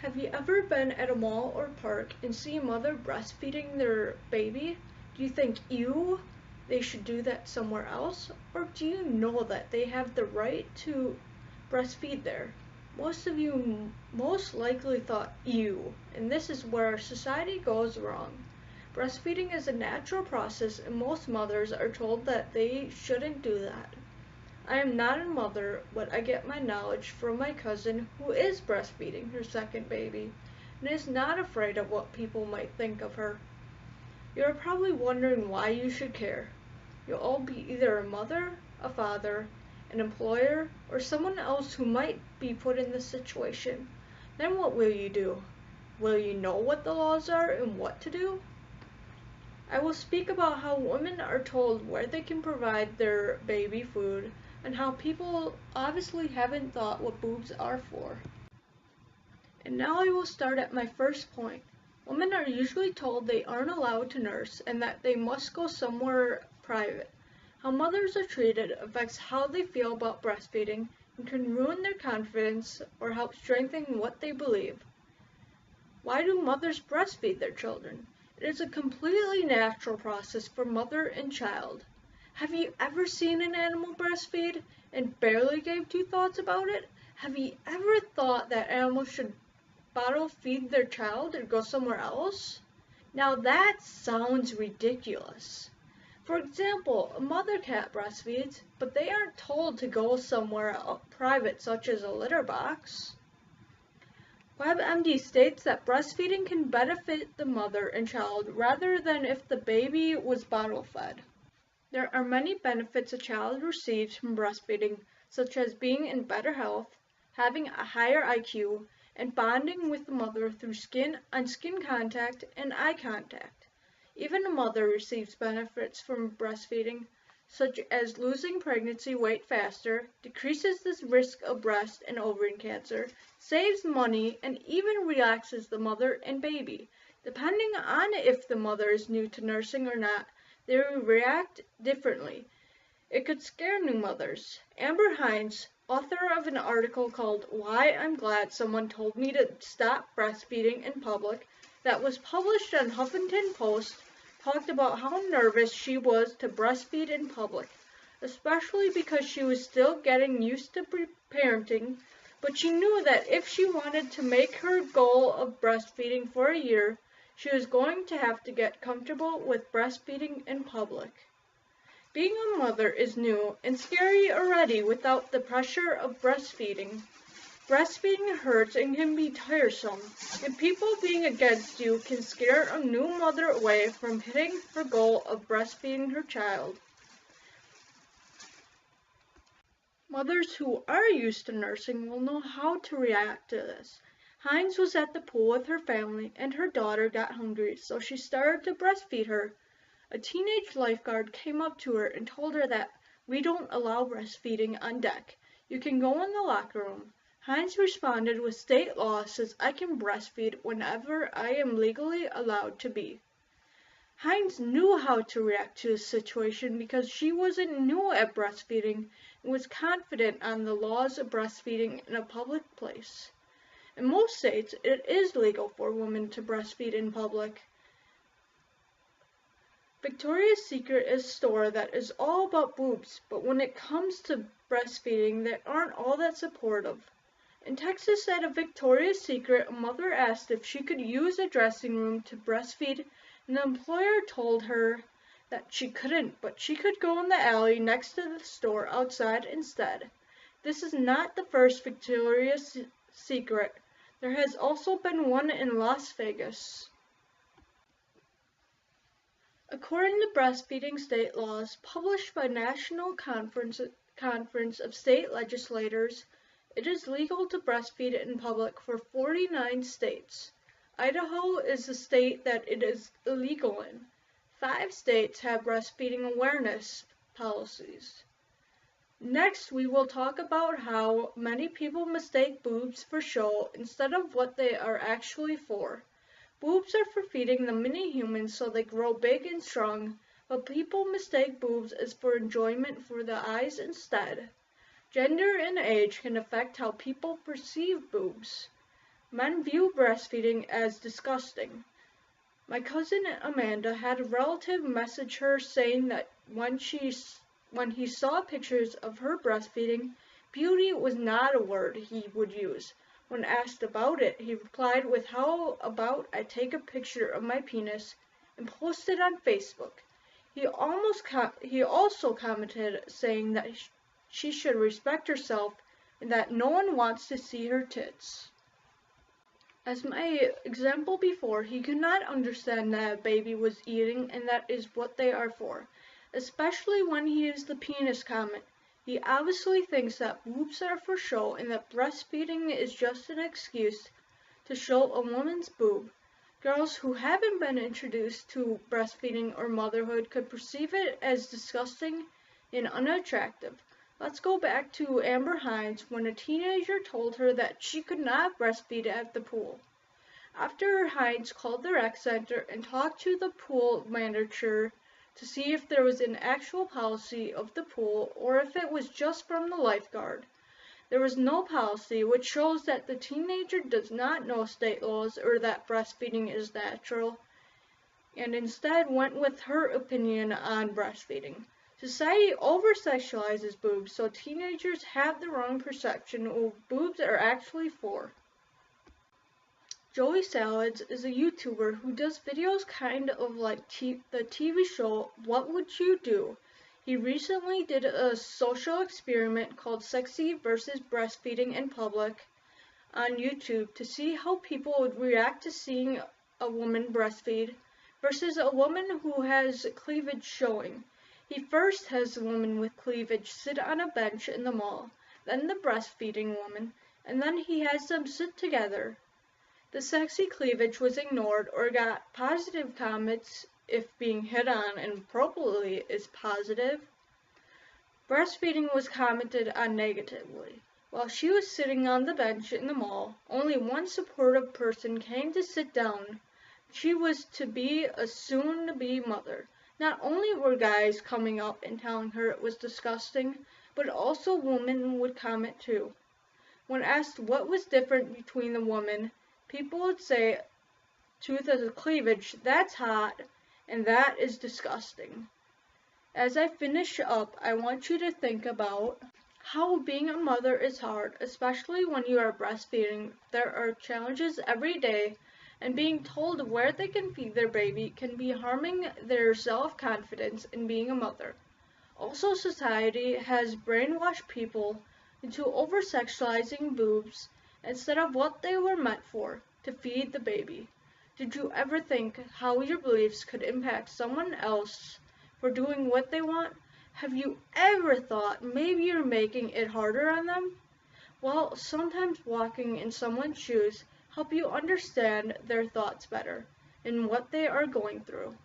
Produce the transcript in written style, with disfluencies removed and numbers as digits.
Have you ever been at a mall or park and see a mother breastfeeding their baby? Do you think, ew, they should do that somewhere else? Or do you know that they have the right to breastfeed there? Most of you most likely thought, ew, and this is where society goes wrong. Breastfeeding is a natural process, and most mothers are told that they shouldn't do that. I am not a mother, but I get my knowledge from my cousin who is breastfeeding her second baby and is not afraid of what people might think of her. You are probably wondering why you should care. You'll all be either a mother, a father, an employer, or someone else who might be put in this situation. Then what will you do? Will you know what the laws are and what to do? I will speak about how women are told where they can provide their baby food and how people obviously haven't thought what boobs are for. And now I will start at my first point. Women are usually told they aren't allowed to nurse and that they must go somewhere private. How mothers are treated affects how they feel about breastfeeding and can ruin their confidence or help strengthen what they believe. Why do mothers breastfeed their children? It is a completely natural process for mother and child. Have you ever seen an animal breastfeed and barely gave two thoughts about it? Have you ever thought that animals should bottle feed their child or go somewhere else? Now that sounds ridiculous. For example, a mother cat breastfeeds, but they aren't told to go somewhere private such as a litter box. WebMD states that breastfeeding can benefit the mother and child rather than if the baby was bottle fed. There are many benefits a child receives from breastfeeding, such as being in better health, having a higher IQ, and bonding with the mother through skin-on-skin contact and eye contact. Even a mother receives benefits from breastfeeding, such as losing pregnancy weight faster, decreases the risk of breast and ovarian cancer, saves money, and even relaxes the mother and baby. Depending on if the mother is new to nursing or not, they will react differently. It could scare new mothers. Amber Hines, author of an article called Why I'm Glad Someone Told Me to Stop Breastfeeding in Public that was published on Huffington Post, talked about how nervous she was to breastfeed in public, especially because she was still getting used to parenting, but she knew that if she wanted to make her goal of breastfeeding for a year, she was going to have to get comfortable with breastfeeding in public. Being a mother is new and scary already without the pressure of breastfeeding. Breastfeeding hurts and can be tiresome, and people being against you can scare a new mother away from hitting her goal of breastfeeding her child. Mothers who are used to nursing will know how to react to this. Hines was at the pool with her family, and her daughter got hungry, so she started to breastfeed her. A teenage lifeguard came up to her and told her that we don't allow breastfeeding on deck. You can go in the locker room. Hines responded with state law says I can breastfeed whenever I am legally allowed to be. Hines knew how to react to the situation because she wasn't new at breastfeeding and was confident on the laws of breastfeeding in a public place. In most states, it is legal for women to breastfeed in public. Victoria's Secret is a store that is all about boobs, but when it comes to breastfeeding, they aren't all that supportive. In Texas at a Victoria's Secret, a mother asked if she could use a dressing room to breastfeed, and the employer told her that she couldn't, but she could go in the alley next to the store outside instead. This is not the first Victoria's Secret. There has also been one in Las Vegas. According to breastfeeding state laws published by National Conference of State Legislators, it is legal to breastfeed in public for 49 states. Idaho is the state that it is illegal in. 5 states have breastfeeding awareness policies. Next, we will talk about how many people mistake boobs for show instead of what they are actually for. Boobs are for feeding the mini-humans so they grow big and strong, but people mistake boobs as for enjoyment for the eyes instead. Gender and age can affect how people perceive boobs. Men view breastfeeding as disgusting. My cousin Amanda had a relative message her saying that when he saw pictures of her breastfeeding, beauty was not a word he would use. When asked about it, he replied with, "How about I take a picture of my penis and post it on Facebook?" He also commented saying that she should respect herself and that no one wants to see her tits. As my example before, he could not understand that a baby was eating and that is what they are for, especially when he used the penis comment. He obviously thinks that boobs are for show and that breastfeeding is just an excuse to show a woman's boob. Girls who haven't been introduced to breastfeeding or motherhood could perceive it as disgusting and unattractive. Let's go back to Amber Hines when a teenager told her that she could not breastfeed at the pool. After Hines called the rec center and talked to the pool manager to see if there was an actual policy of the pool or if it was just from the lifeguard. There was no policy, which shows that the teenager does not know state laws or that breastfeeding is natural, and instead went with her opinion on breastfeeding. Society over-sexualizes boobs, so teenagers have the wrong perception of what boobs are actually for. Joey Salads is a YouTuber who does videos kind of like the TV show What Would You Do? He recently did a social experiment called Sexy versus Breastfeeding in Public on YouTube to see how people would react to seeing a woman breastfeed versus a woman who has cleavage showing. He first has the woman with cleavage sit on a bench in the mall, then the breastfeeding woman, and then he has them sit together. The sexy cleavage was ignored or got positive comments if being hit on inappropriately is positive. Breastfeeding was commented on negatively. While she was sitting on the bench in the mall, only one supportive person came to sit down. She was to be a soon-to-be mother. Not only were guys coming up and telling her it was disgusting, but also women would comment too. When asked what was different between the women, people would say to the cleavage, "That's hot," and "That is disgusting." As I finish up, I want you to think about how being a mother is hard, especially when you are breastfeeding. There are challenges every day, and being told where they can feed their baby can be harming their self-confidence in being a mother. Also, society has brainwashed people into over-sexualizing boobs instead of what they were meant for, to feed the baby. Did you ever think how your beliefs could impact someone else for doing what they want? Have you ever thought maybe you're making it harder on them? Well, sometimes walking in someone's shoes help you understand their thoughts better and what they are going through.